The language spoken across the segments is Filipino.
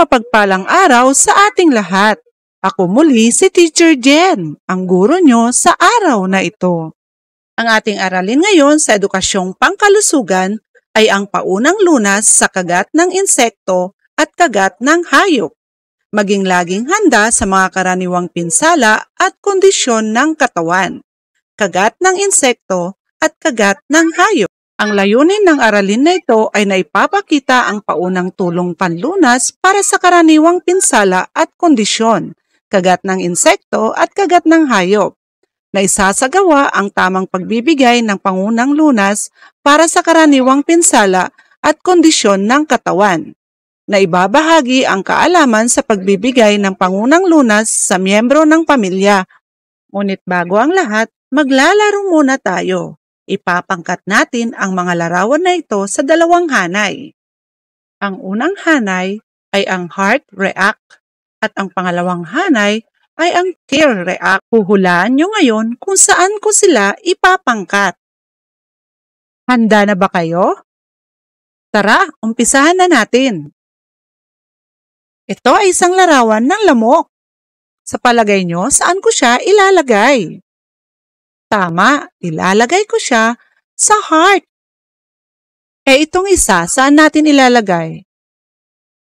mapagpalang araw sa ating lahat. Ako muli si Teacher Jen, ang guro nyo sa araw na ito. Ang ating aralin ngayon sa edukasyong pangkalusugan ay ang paunang lunas sa kagat ng insekto at kagat ng hayop. Maging laging handa sa mga karaniwang pinsala at kondisyon ng katawan. Kagat ng insekto at kagat ng hayop. Ang layunin ng aralin na ito ay naipapakita ang paunang tulong panlunas para sa karaniwang pinsala at kondisyon, kagat ng insekto at kagat ng hayop. Naisasagawa ang tamang pagbibigay ng pangunang lunas para sa karaniwang pinsala at kondisyon ng katawan. Naibabahagi ang kaalaman sa pagbibigay ng pangunang lunas sa miyembro ng pamilya. Ngunit bago ang lahat, maglalaro muna tayo. Ipapangkat natin ang mga larawan na ito sa dalawang hanay. Ang unang hanay ay ang heart react at ang pangalawang hanay ay ang care react. Huhulaan nyo ngayon kung saan ko sila ipapangkat. Handa na ba kayo? Tara, umpisahan na natin. Ito ay isang larawan ng lamok. Sa palagay nyo, saan ko siya ilalagay? Tama, ilalagay ko siya sa heart. Itong isa, saan natin ilalagay?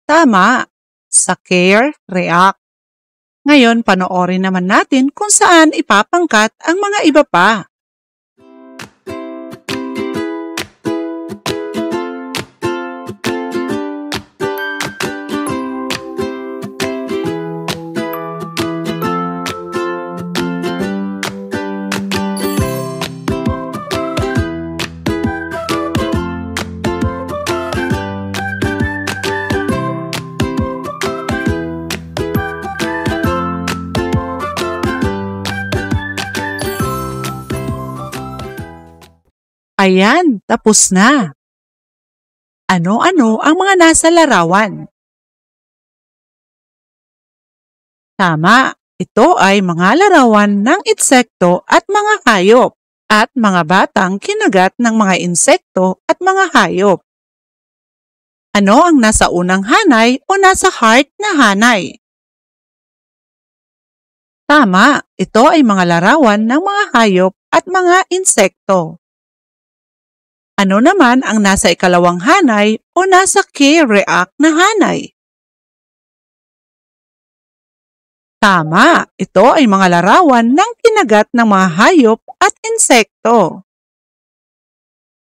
Tama, sa care react. Ngayon, panoorin naman natin kung saan ipapangkat ang mga iba pa. Ayan, tapos na. Ano-ano ang mga nasa larawan? Tama, ito ay mga larawan ng insekto at mga hayop at mga batang kinagat ng mga insekto at mga hayop. Ano ang nasa unang hanay o nasa heart na hanay? Tama, ito ay mga larawan ng mga hayop at mga insekto. Ano naman ang nasa ikalawang hanay o nasa care react na hanay? Tama, ito ay mga larawan ng kinagat ng mga hayop at insekto.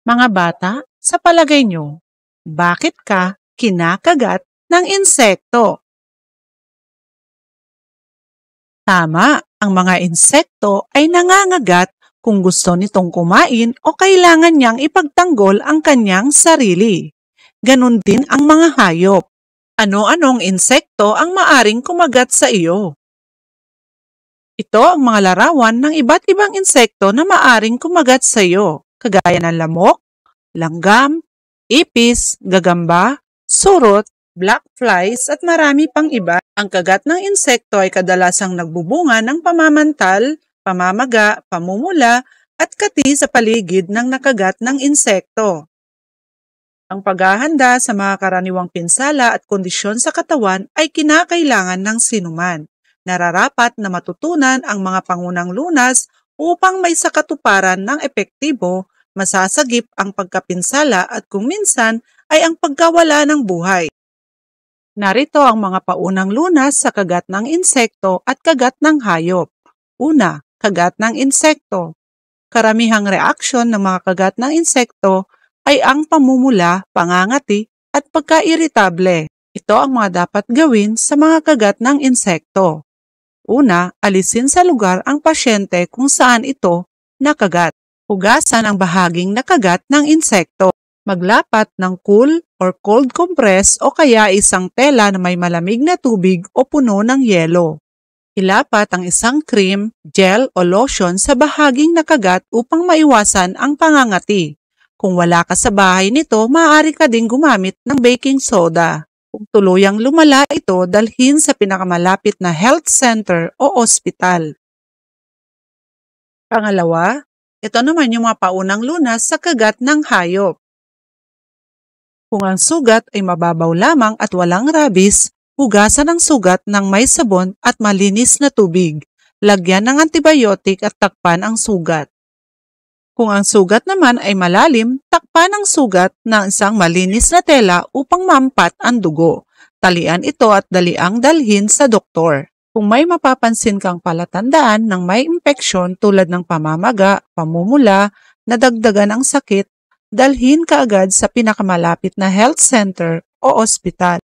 Mga bata, sa palagay nyo, bakit ka kinakagat ng insekto? Tama, ang mga insekto ay nangangagat kung gusto nitong kumain o kailangan niyang ipagtanggol ang kanyang sarili. Ganon din ang mga hayop. Ano-anong insekto ang maaring kumagat sa iyo? Ito ang mga larawan ng iba't ibang insekto na maaring kumagat sa iyo, kagaya ng lamok, langgam, ipis, gagamba, surot, black flies at marami pang iba. Ang kagat ng insekto ay kadalasang nagbubunga ng pamamantal, pamamaga, pamumula, at kati sa paligid ng nakagat ng insekto. Ang paghahanda sa mga karaniwang pinsala at kondisyon sa katawan ay kinakailangan ng sinuman. Nararapat na matutunan ang mga pangunang lunas upang may sakatuparan ng epektibo, masasagip ang pagkapinsala at kung minsan ay ang pagkawala ng buhay. Narito ang mga paunang lunas sa kagat ng insekto at kagat ng hayop. Una, kagat ng insekto. Karamihang reaksyon ng mga kagat ng insekto ay ang pamumula, pangangati, at pagkairitable. Ito ang mga dapat gawin sa mga kagat ng insekto. Una, alisin sa lugar ang pasyente kung saan ito nakagat. Hugasan ang bahaging nakagat ng insekto. Maglapat ng cool or cold compress o kaya isang tela na may malamig na tubig o puno ng yelo. Ilapat ang isang cream, gel o lotion sa bahaging nakagat upang maiwasan ang pangangati. Kung wala ka sa bahay nito, maaari ka ding gumamit ng baking soda. Kung tuluyang lumala ito, dalhin sa pinakamalapit na health center o ospital. Pangalawa, ito naman yung mga paunang lunas sa kagat ng hayop. Kung ang sugat ay mababaw lamang at walang rabies, Hugasan ang sugat ng may sabon at malinis na tubig. Lagyan ng antibiotic at takpan ang sugat. Kung ang sugat naman ay malalim, takpan ang sugat ng isang malinis na tela upang maampat ang dugo. Talian ito at daliang dalhin sa doktor. Kung may mapapansin kang palatandaan ng may impeksyon tulad ng pamamaga, pamumula, nadagdagan ang sakit, dalhin kaagad sa pinakamalapit na health center o ospital.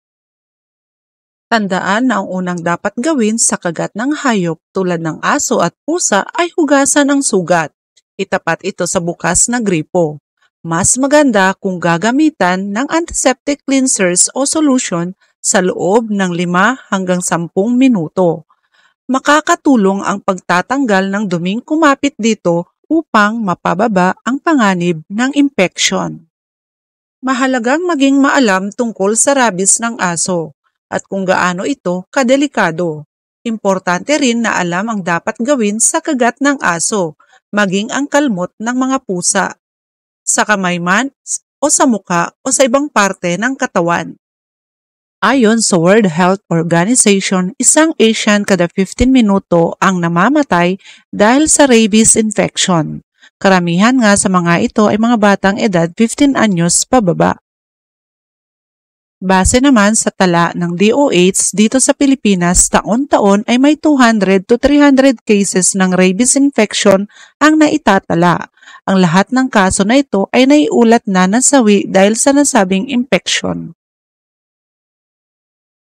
Tandaan na ang unang dapat gawin sa kagat ng hayop tulad ng aso at pusa ay hugasan ang sugat. Itapat ito sa bukas na gripo. Mas maganda kung gagamitan ng antiseptic cleansers o solution sa loob ng 5 hanggang 10 minuto. Makakatulong ang pagtatanggal ng duming kumapit dito upang mapababa ang panganib ng impeksyon. Mahalagang maging maalam tungkol sa rabies ng aso at kung gaano ito kadelikado. Importante rin na alam ang dapat gawin sa kagat ng aso, maging ang kalmot ng mga pusa, sa kamay man o sa mukha o sa ibang parte ng katawan. Ayon sa World Health Organization, isang Asian kada 15 minuto ang namamatay dahil sa rabies infection. Karamihan nga sa mga ito ay mga batang edad 15 anyos pababa. Base naman sa tala ng DOH dito sa Pilipinas, taon-taon ay may 200 to 300 cases ng rabies infection ang naitatala. Ang lahat ng kaso na ito ay naiulat na nasawi dahil sa nasabing infection.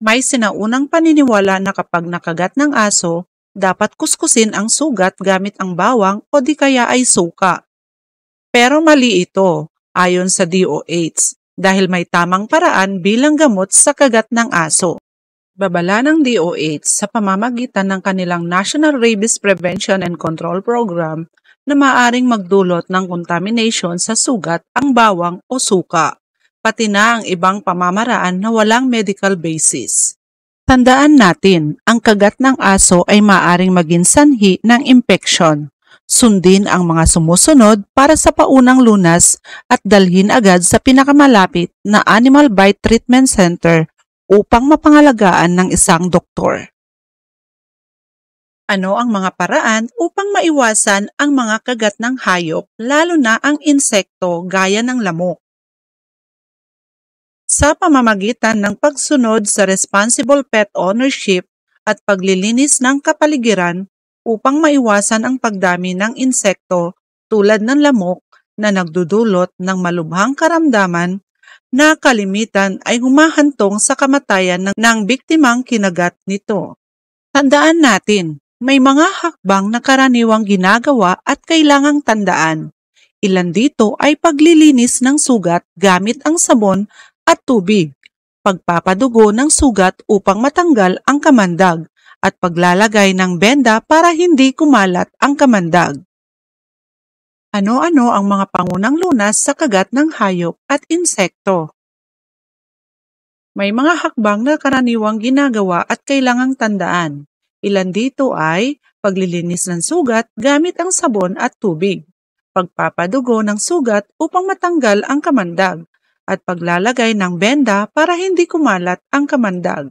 May sinaunang paniniwala na kapag nakagat ng aso, dapat kuskusin ang sugat gamit ang bawang o di kaya ay suka. Pero mali ito, ayon sa DOH, dahil may tamang paraan bilang gamot sa kagat ng aso. Babala ng DOH sa pamamagitan ng kanilang National Rabies Prevention and Control Program na maaring magdulot ng contamination sa sugat ang bawang o suka, pati na ang ibang pamamaraan na walang medical basis. Tandaan natin, ang kagat ng aso ay maaring maging sanhi ng impeksyon. Sundin ang mga sumusunod para sa paunang lunas at dalhin agad sa pinakamalapit na Animal Bite Treatment Center upang mapangalagaan ng isang doktor. Ano ang mga paraan upang maiwasan ang mga kagat ng hayop, lalo na ang insekto gaya ng lamok? Sa pamamagitan ng pagsunod sa responsible pet ownership at paglilinis ng kapaligiran upang maiwasan ang pagdami ng insekto tulad ng lamok na nagdudulot ng malubhang karamdaman na kalimitan ay humahantong sa kamatayan ng biktimang kinagat nito. Tandaan natin, may mga hakbang na karaniwang ginagawa at kailangang tandaan. Ilan dito ay paglilinis ng sugat gamit ang sabon at tubig, pagpapadugo ng sugat upang matanggal ang kamandag, at paglalagay ng benda para hindi kumalat ang kamandag. Ano-ano ang mga pangunang lunas sa kagat ng hayop at insekto? May mga hakbang na karaniwang ginagawa at kailangang tandaan. Ilan dito ay paglilinis ng sugat gamit ang sabon at tubig, pagpapadugo ng sugat upang matanggal ang kamandag, at paglalagay ng benda para hindi kumalat ang kamandag.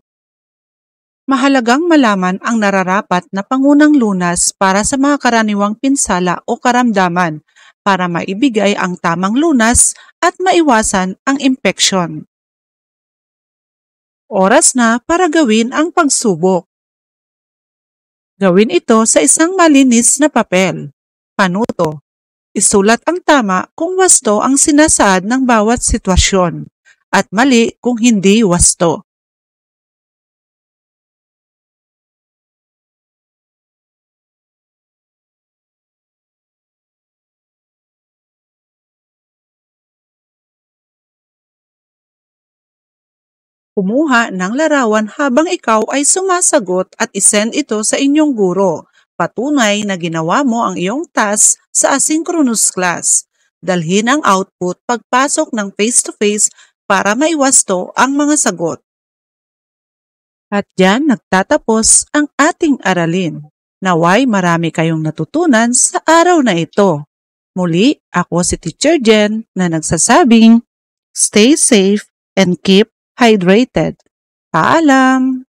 Mahalagang malaman ang nararapat na pangunang lunas para sa mga karaniwang pinsala o karamdaman para maibigay ang tamang lunas at maiwasan ang impeksyon. Oras na para gawin ang pagsubok. Gawin ito sa isang malinis na papel. Panuto. Isulat ang tama kung wasto ang sinasaad ng bawat sitwasyon at mali kung hindi wasto. Kumuha ng larawan habang ikaw ay sumasagot at isend ito sa inyong guro. Patunay na ginawa mo ang iyong task sa asynchronous class. Dalhin ang output pagpasok ng face-to-face para maiwasto ang mga sagot. At diyan nagtatapos ang ating aralin. Naway marami kayong natutunan sa araw na ito. Muli, ako si Teacher Jen na nagsasabing, stay safe and keep hydrated. Paalam!